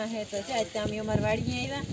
માં હે તો છે અમે અમારી વાડીએ આવ્યા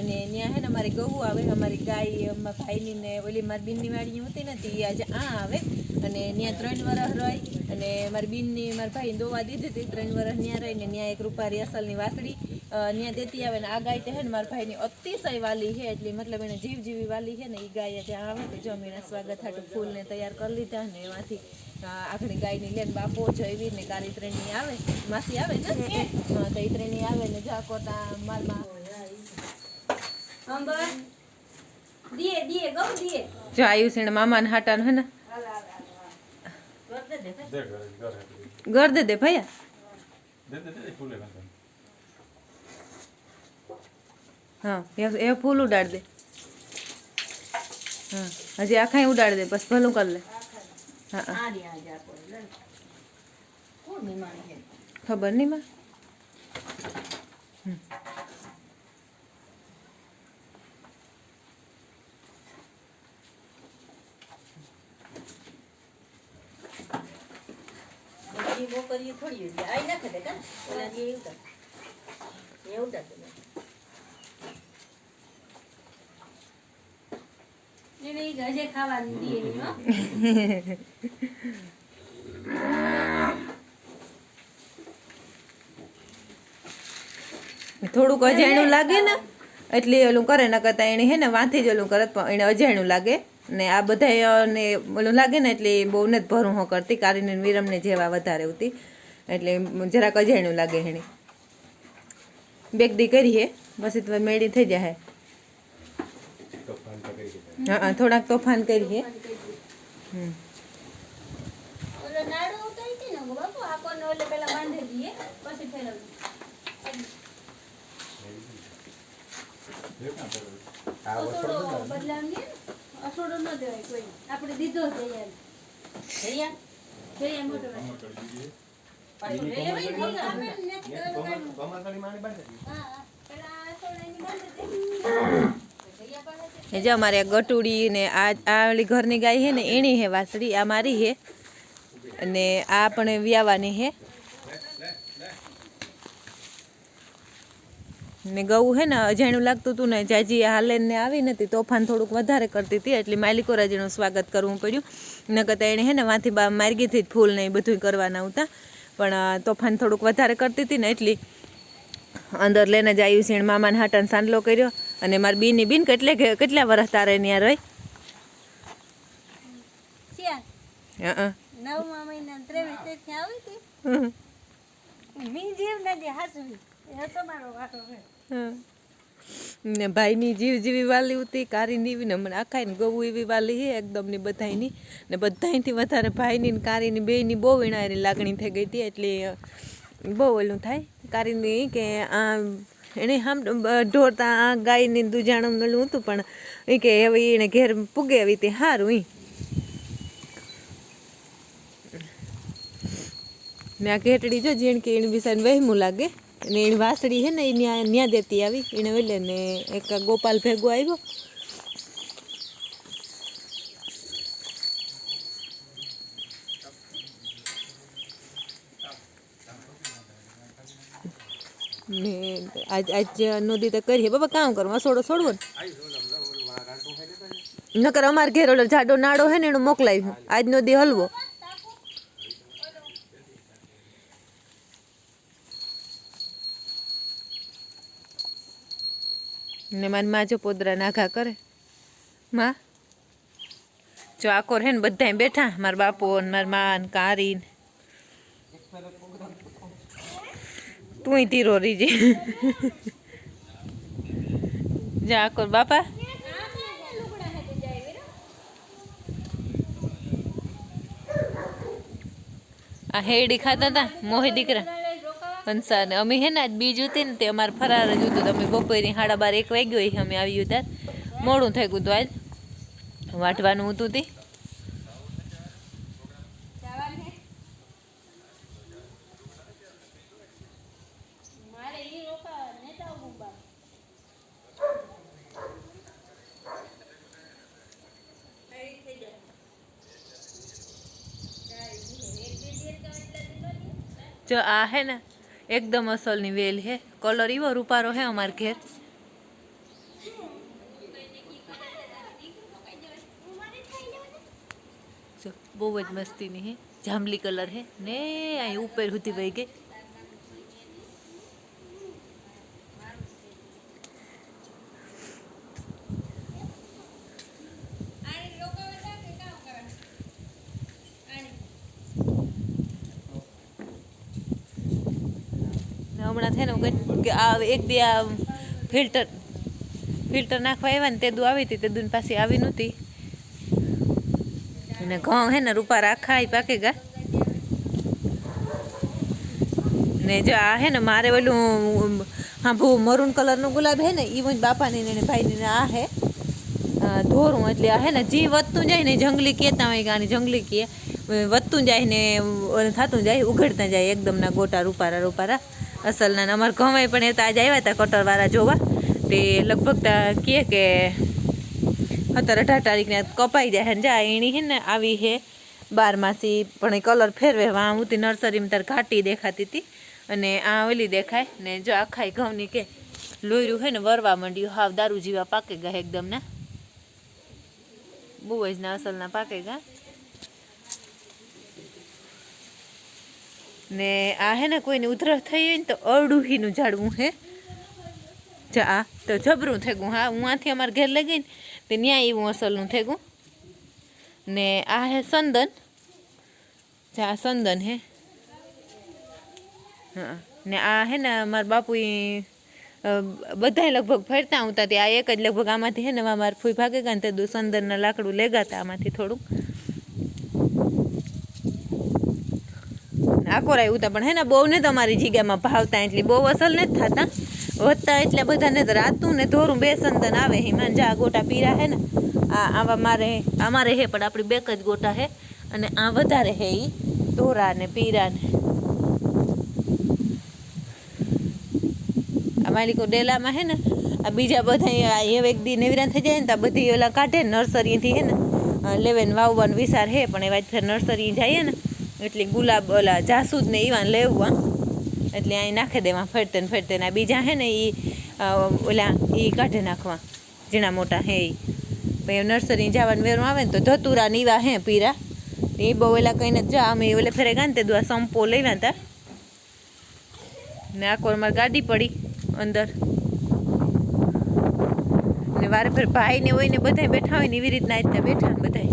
અને ત્યાં હે ને અમારી ગહુ આવે અમારી ગાય અમારા ભાઈની ને ઓલી મારી બીનની વાડી હોતી નથી આજે આવે અને ત્યાં 3 વર્ષ રહી અને મારી બીનની મારા ભાઈ દોવા દીધી હતી 3 વર્ષ ત્યાં રહીને ત્યાં એક રૂપારી અસલની વાસળી ત્યાં દેતી આવે ને આ ગાય તે હે ને મારા ભાઈની અતિશય વાલી છે એટલે મતલબ એને જીવ જીવી વાલી છે ને એ ગાય ત્યાં આવે તો જમીને સ્વાગત હાટું ફૂલને તૈયાર કરી લીધા ને એમાંથી આખડી ગાયની લેન બાપો જયવીર ને કારી ત્રણની આવે માસી આવે ને તો એ ત્રણની આવે ને જાકોતા માલમાં જો આયુષ મામા ને હાટા હે ને ઘર દે ભૈયા હા એ ફૂલ ઉડાડ દે હા હજી આખા ઉડાડ દે બસ ભલું કર લે હા ખબર નહીં માં થોડુંક અજાણ્યું લાગે ને એટલે ઓલું કરે ન કરતા એને હે ને વાંથી જ ઓલું કરત પણ એને અજાણ્યું લાગે ને આ બધા ને ઓલું લાગે ને એટલે બહુ નથી ભરું હો કરતી કારીને વિરમને જેવા વધારે હોતી એટલે જરાક અજાણ્યું લાગે એને બેગ દી કરીએ પછી તો મેળી થઈ જાય હા થોડાક તોફાન કરીએ જો અમારે ગટુડી ને આ ઓલી ઘરની ગાય હે ને એની હે વાસળી આ મારી હે અને આ પણ વ્યાવાની હે ને ગૌ હે ને અજાણ્યું લાગતું હતું ને જાજી હાલે ને આવી નથી તોફાન થોડુંક વધારે કરતી હતી એટલે માલિકો રાજીનું સ્વાગત કરવું પડ્યું ન કરતા એને હે ને વાંથી માર્ગીથી જ ફૂલ ને એ બધું કરવાના હતા પણ તોફાન થોડુંક વધારે કરતી હતી ને એટલી અંદર લઈને જ આવ્યું છે મામાને હાટાને સાંડલો કર્યો અને મારી બીની બીન કેટલા વર્ષ તારે ત્યાં રહી ને ભાઈની જીવ જેવી વાલી હતી કારીની એવી ને મને આખા ને ગવું એવી વાલી છે એકદમ ની બધાની ને બધાથી વધારે ભાઈની ને કારીની બેયની બહુ વિનારી લાગણી થઈ ગઈ હતી એટલે બહુ ઓલું થાય કારીની કે આ એને આમ ઢોરતા આ ગાયની દુજાણું ઓલું હતું પણ એ કે હવે એને ઘેર પૂગે આવી તે સારું એ ને આ ઘેટડી જો જેણ કે એની વિસાને વહેમું લાગે ને એની વાસળી છે ને એ ન્યા દેતી આવી એને વેલે ને એક ગોપાલ ભેગો આવ્યો ને આજ નદી તો કરીએ બાબા કામ કરું અસોડો છોડવો ને નકર અમારે ઘેર ઓલો જાડો નાડો હે ને એનો મોકલાવ્યો આજ નદી હલવો ને મારી માં જો પોદરા નાઘા કરે માં જો આકોર હે ને બધા બેઠા મારા બાપો ને મારી માં ને કારી તું ધીરો રીજે જા આકોર બાપા આ હેડી ખાતા હતા મોહી દીકરા હંસા ને અમે હે ને આજ બીજ હતી ને તે અમારે ફરાર જ હતું અમે બપોરે 12:30 1 વાગ્યો અમે આવ્યું ત્યારે મોડું થઈ ગયું હતું આજ વાટવાનું હતું તે જો આ હે ને एकदम असलनी वेल है। कलर एवो रूपारो है अमार घेर। जो बहुत मस्ती नहीं है, जांबली कलर है ने आई ऊपर होती वही गई। हमणा थे ने एक दी आ फिल्टर नाखवा आव्या ने तेदू आवी थी, तेदू पाછી આવી नहोती ने घઉં है ने रूपा आखा ही पाकेगा ने जो आ है ने मारे ओलू हाँ भू मरून कलर नो गुलाब है ने ई मुझ बापा ने भाई ने आ है धोरू एटले आ है ने जी वत्तू जाय ने जंगली कहता होय गानी जंगली कहे वत्तू जाय ने थातू जाय उघड़ता जाय एकदम ना गोटा रूपारा रूपारा असल ना। अमर घઉં पण आज आव्या था कटर वाला जोवा ते लगभग कहे के 17-18 तारीख ने कपाई जाए जा एनी है ने आवी है 12 मासी पण कलर फेरवे वहाँ उती नर्सरी में तार घाटी देखाती थी अने आ ओली देखाय ने जो आखाई घઉંनी के लोयरू है ने वरवा मंड्यु हाव दारू जीवा पाकेगा एकदम ना बुवज ना असल ना पाकेगा ने आ है ने कोई उधरस थई तो अड़ूही नु झाड़वू है जा तो जबरू थे गु हाँ वहाँ थी अमार घेर लगी तो न्या एवं असल नु थे गु ने आ है संदन जा संदन है हाँ ने आ है ना मार बापू बधाई लगभग फरता हूँ था आ एक ज लगभग आमा है ने मार फूई भागेगा ने ते संदन ना लाकड़ू लेगा था आमा थोड़ू आकोराय उता पण है ने बहु ने तमारी जग्या में भावता एटली बहु असल ने थाता વધતા એટલે બધાને રાતું ને ધોરું બે સંદન આવે હિમાન જા ગોટા પીરા હે ને આ આવા મારે અમારે હે પણ આપણી બેક જ ગોટા હે અને આ વધારે હે ઈ ધોરા ને પીરા ને આ માલિકો ડેલામાં હે ને આ બીજા બધા એક દી નેવરા થઈ જાય ને તો બધી ઓલા કાઢે નર્સરીથી હે ને લેવેન વાવવાનું વિચાર હે પણ એવા ફેર નર્સરી જાય ને એટલે ગુલાબ ઓલા જાસૂદ ને ઈવાન લેવું એટલે અહીં નાખી દેવા ફરતે ને ફરતે ને બીજા હે ને એ ઓલા એ કાઢી નાખવા ઝીણા મોટા હે એ પછી નર્સરી જવાનું વેરું આવે ને તો ધતુરા નીવા હે પીરા એ બહુ ઓલા કહીને જા અમે ઓલે ફેરે ગયા ને તે દુઆ સંપો લેવા હતા ને આખો અમારી ગાડી પડી અંદર ને વારે ફેર ભાઈ ને હોય ને બધા બેઠા હોય ને એવી રીતના રીતના બેઠા ને બધા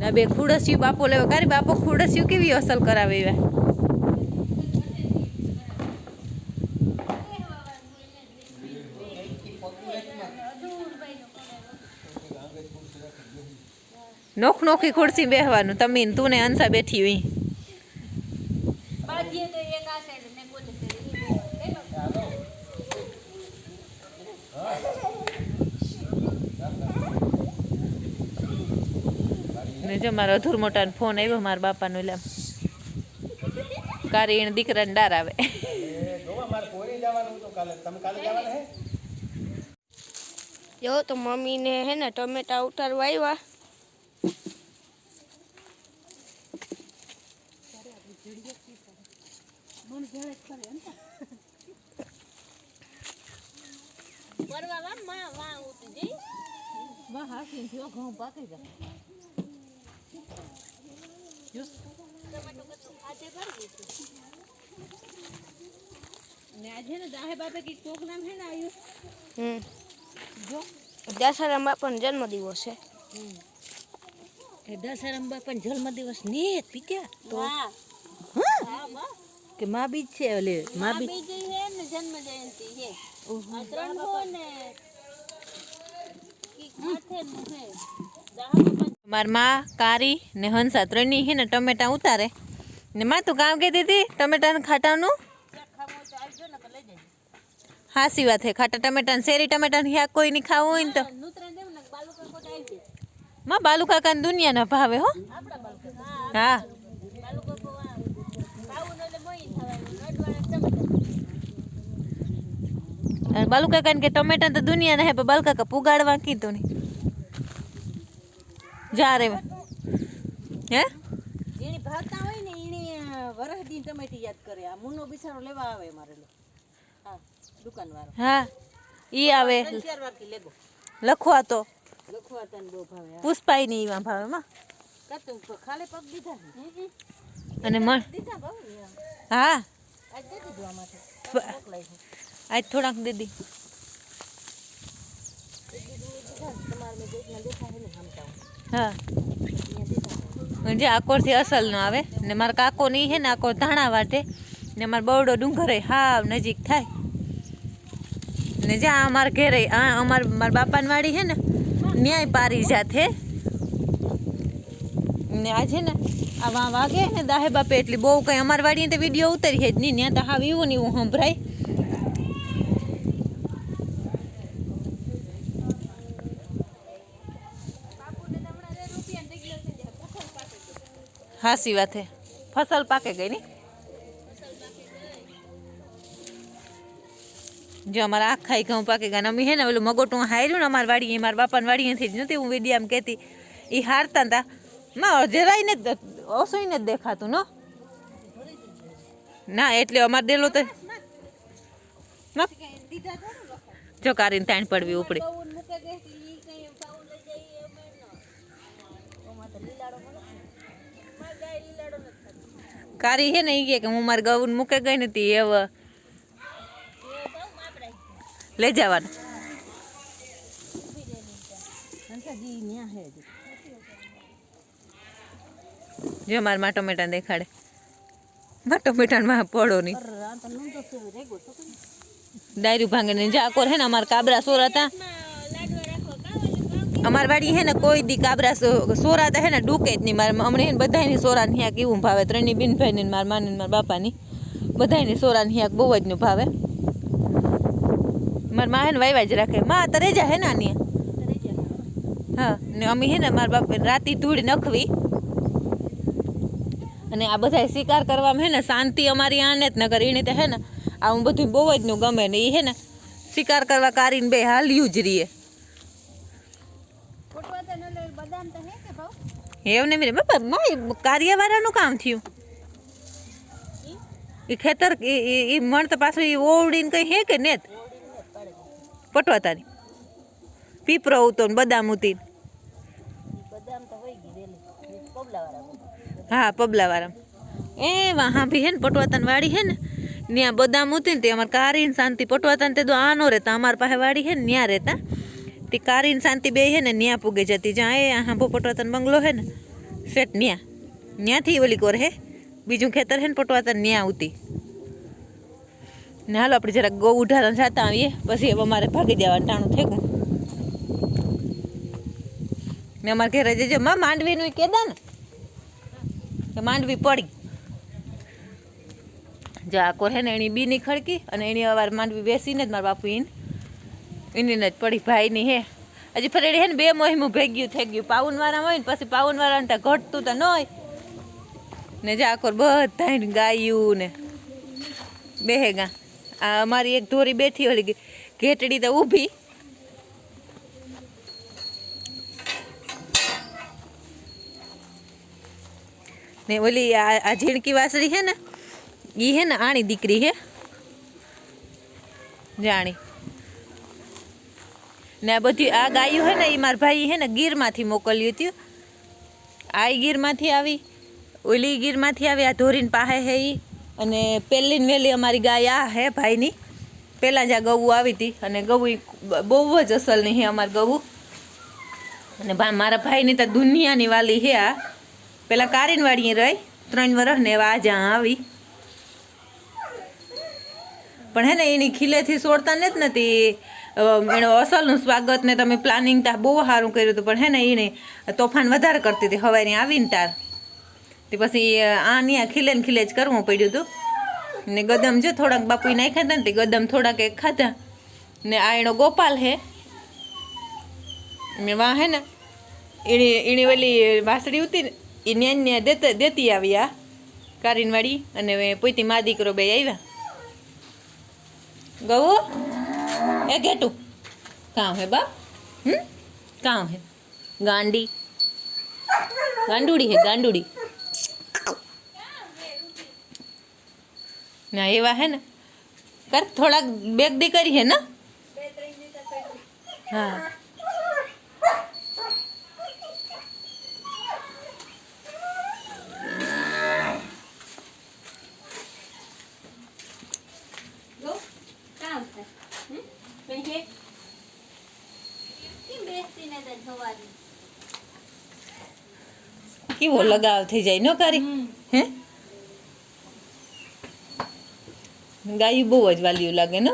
ને બે ખુડસ્યું બાપો લેવા કારી બાપો ખુડસ્યું કેવી અસલ કરાવે એવા नोख नोखी खुर्सी बेहवानु तमीन तू ने अंसा बैठी हुई ने जो मारा अधूर मोटा फोन आव्यो मारा बापा नो एम कारीण दीकरा ने डार आवे जो तो मम्मी ने है ना टमेटा उतारवा आव्या दशहरा बापा जन्म दिवस है दशहरा बापा जन्म दिवस नहीं पीत्या तो के माँ बीज छे ओले माँ बीज है ने जन्म जयंती है आ त्रण हो ने की माथे ने है मार माँ कारी ने हंसा त्रणनी है ने टमेटा उतारे ने माँ तू काम कहती थी टमेटा ने खाटा नु हासी बात है खाटा टमेटा ने शेरी टमेटा ने कोई नहीं खाऊ होय तो माँ बालू काका ने दुनिया ना भावे हो हाँ बालू काका के टमेटा तो दुनिया ना है पर बालू काका पुगाड़वा की तो नहीं जा रे हैं जेनी भावता होय ने ईने વરસ દી ટમેટી યાદ કરે આ મુનો બિસારો લેવા આવે મારે હા દુકાનવાળો હા ઈ આવે 3-4 વાર કી લેગો લખવા તો લખવા તને બહુ ભાવે પુષ્પાઈ ની ઈમાં ભાવે માં કાતું ખાલે પગ દીધા અને મણ દીધા બહુ હા આજ દે દીધું આમાંથી મોકલાઈ છે આજ થોડાક દીદી તમારે મેં દેખના દેખા હે ને સમજાવું હા અહીંયા દીધા જે આકોરથી અસલ નો આવે ને મારા કાકો ની હે ને આકોર ધાણા વાટે ને મારા બવડો ડુંગરે હાવ નજીક થાય ને જ્યાં અમારા ઘેરે મારા બાપાની વાડી હે ને ન્યાય પારી જાત હે ને આ છે ને આ વાગે ને દાહે બાપે એટલી બહુ કઈ અમારી વાડી તો વિડીયો ઉતરી હે જ નહીં ત્યાં તો હાવ એવું ને એવું સંભળાય હાસી વાત હે ફસલ પાકે ગઈ ની જો અમારા આખાઈ ઘઉં પાકે ગયા અમે હે ને ઓલું મગોટું હાર્યું ને અમારી વાડી મારા બાપાની વાડીએથી જ નથી હું વિડીયામ કહેતી એ હારતા હતા માં જરાય ને ઓસોય ને જ દેખાતું નો ના એટલે અમારે ડેલો તો જો કારીને તાણ પડવી ઉપડી કારી હે ને એ કે હું મારે ગૌન મૂકે ગઈ નથી એવા લઈ જવાનું જો મારે માં ટમેટા દેખાડે માં ટમેટા પડો નહીં ડાયરું ભાંગે ને જાકોર હે ને અમારા કાબરા સોરાતા અમારી વાડી હે ને કોઈ દી કાબરા સોરાતા હે ને ડૂકે જ નહીં મારે હમણાં હે ને બધાની સોરાની હિયાક એવું ભાવે ત્રણની બિનભાઈ ને મારા માની મારા બાપાની બધાની સોરાની હિયાક બહુ જ નું ભાવે મારા માં હે ને વાયવા જ રાખે માં તો રેજા હે ને આની હા ને અમે હે ને મારા બાપા રાતી ધૂળ નખવી અને આ બધા શિકાર કરવામાં હે ને શાંતિ અમારી આને જ નગર એને તો હે ને આ હું બધું બહુ જ નું ગમે ને એ હે ને શિકાર કરવા કારીને બે હાલ્યું જ રહીએ એવું ને બાપા માય કાર્યવાળાનું કામ થયું એ ખેતર એ મણ તો પાછું એ ઓવડીને કઈ હે કે ને પટવાતાની પીપરો ઉતો ને બદામ ઉતી હા પબલાવાળા એ વાહ ભી હે ને પટવાતાની વાડી હે ને ત્યાં બદામ ઉતી ને તે અમારે કારીને શાંતિ પટવાતાને તે તો આનો રહેતા અમારી પાસે વાડી હે ને ત્યાં રહેતા તે કારીને શાંતિ બે હે ને ન્યા પૂગે જતી જ્યાં એ હાંભો પટવાતાનો બંગલો હે ને સેટ ન્યાથી ઓલી કોર હે બીજું ખેતર હે ને પટવાતાને ન્યા આવતી ને હાલો આપણે જરાક ગૌ ઉઢારણ જતા આવીએ પછી હવે અમારે ભાગી જવાનું ટાણું થઈ ગયું ને અમારે ઘરે જજો માં માંડવીનું કેદા ને કે માંડવી પડી જો આ કોર હે ને એની બીની ખડકી અને એની અવાર માંડવી બેસીને જ મારા બાપુ એની જ પડી ભાઈની હે હજી ફરેડી હે ને બે મોહિમું ભેગ્યું થઈ ગયું પાઉનવાળા હોય ને પછી પાઉનવાળા ને ઘટતું તો ન હોય ને જે આખોર બધા ગાયું ને બેહેગા આ અમારી એક ધોરી બેઠી ઓલી ઘેટડી તો ઊભી ને ઓલી આ ઝીણકી વાસળી હે ને ઈ હે ને આણી દીકરી હે જાણી ને આ બધી આ ગાયું હે ને એ મારા ભાઈ હે ને ગીરમાંથી મોકલ્યું હતું આ ગીરમાંથી આવી ઓલી ગીરમાંથી આવી આ ધોરીને પાસે હે ઈ અને પહેલી ને વહેલી અમારી ગાય આ હે ભાઈની પહેલાં જ આ ગવું આવી હતી અને ગવું બહુ જ અસલની હે અમારી ગવું અને મારા ભાઈની તો દુનિયાની વાલી હે આ પેલા કારીન વાડીએ રહી 3 વર્ષ ને એવા આજે આવી પણ હે ને એની ખીલેથી છોડતા નથી એનો અસલનું સ્વાગત ને તમે પ્લાનિંગ તા બહુ સારું કર્યું હતું પણ હે ને એને તોફાન વધારે કરતી હતી હવારની આવીને તાર તે પછી આ ન્યા ખીલે ને ખીલે જ કરવું પડ્યું હતું ને ગદમ જો થોડાક બાપુએ નાખ્યા હતા ને તે ગદમ થોડાક એક ખાધા ને આ એનો ગોપાલ હે ને વાં હે ને એની ઓલી વાસળી હતી ને એ ન્યા દેતી આવી આ કારીનવાડી અને પોતી મા દીકરો બે આવ્યા ગવો એ ઘેટું કામ હે બા કામ હે ગાંડુડી હે ગાંડુડી ના એવા હે ને કર થોડાક બેગ દી કરી હે ને હા કેવો લગાવ થઈ જાય નો કરી હે ગાયું બહુ જ વાલ્યું લાગે ને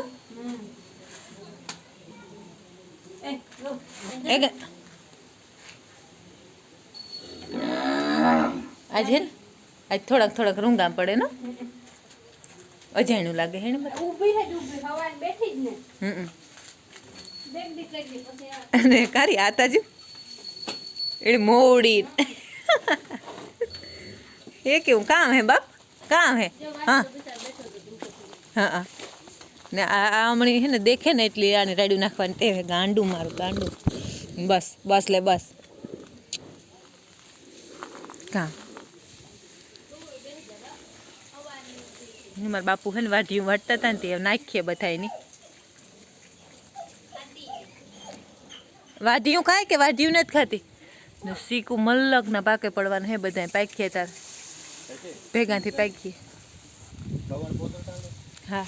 આજ હે આજ થોડાક થોડાક રૂંગા પડે ને અજાણ્યું લાગે હે ને અને કારી આતા જ એ મોડી એ કેવું કામ હે બાપ કામ હે હા હા ને આ હમણાં હે ને દેખે ને એટલી આને રાડ્યું નાખવાની તે ગાંડું મારું ગાંડું બસ બસ લે બસ કામ મારા બાપુ હે ને વાઢિયું વાટતા હતા ને તે નાખીએ બધા એની વાઢિયું ખાય કે વાઢિયું નથી ખાતી ને શીકું મલ્લક ના પાકે પડવાનું હે બધા પાકીએ તાર ભેગાથી પાકીએ હા